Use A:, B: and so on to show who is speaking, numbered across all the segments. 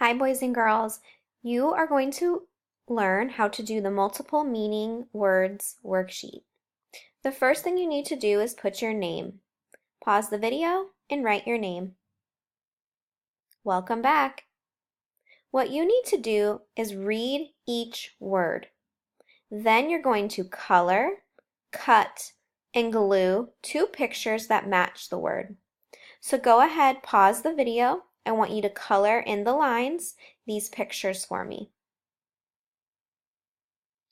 A: Hi, boys and girls. You are going to learn how to do the multiple meaning words worksheet. The first thing you need to do is put your name. Pause the video and write your name. Welcome back. What you need to do is read each word. Then you're going to color, cut, and glue two pictures that match the word. So go ahead, pause the video. I want you to color in the lines these pictures for me.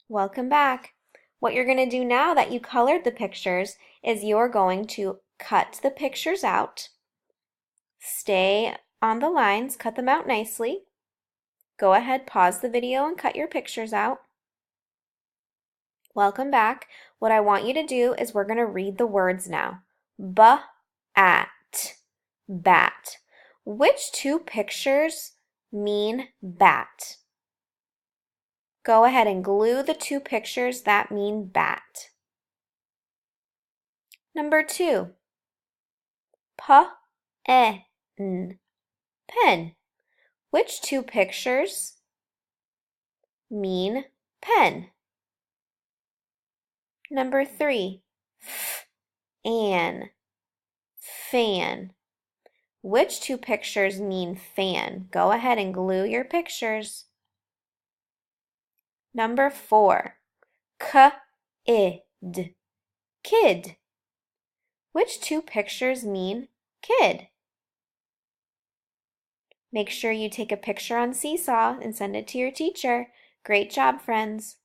A: Welcome back. What you're going to do now that you colored the pictures is you're going to cut the pictures out. Stay on the lines, cut them out nicely. Go ahead, pause the video and cut your pictures out. Welcome back. What I want you to do is we're going to read the words now. Bat. Bat. Which two pictures mean bat? Go ahead and glue the two pictures that mean bat. Number 2. Pen. Pen. Which two pictures mean pen? Number 3. Fan. Which two pictures mean fan? Go ahead and glue your pictures. Number 4. Kid. Which two pictures mean kid? Make sure you take a picture on Seesaw and send it to your teacher. Great job, friends.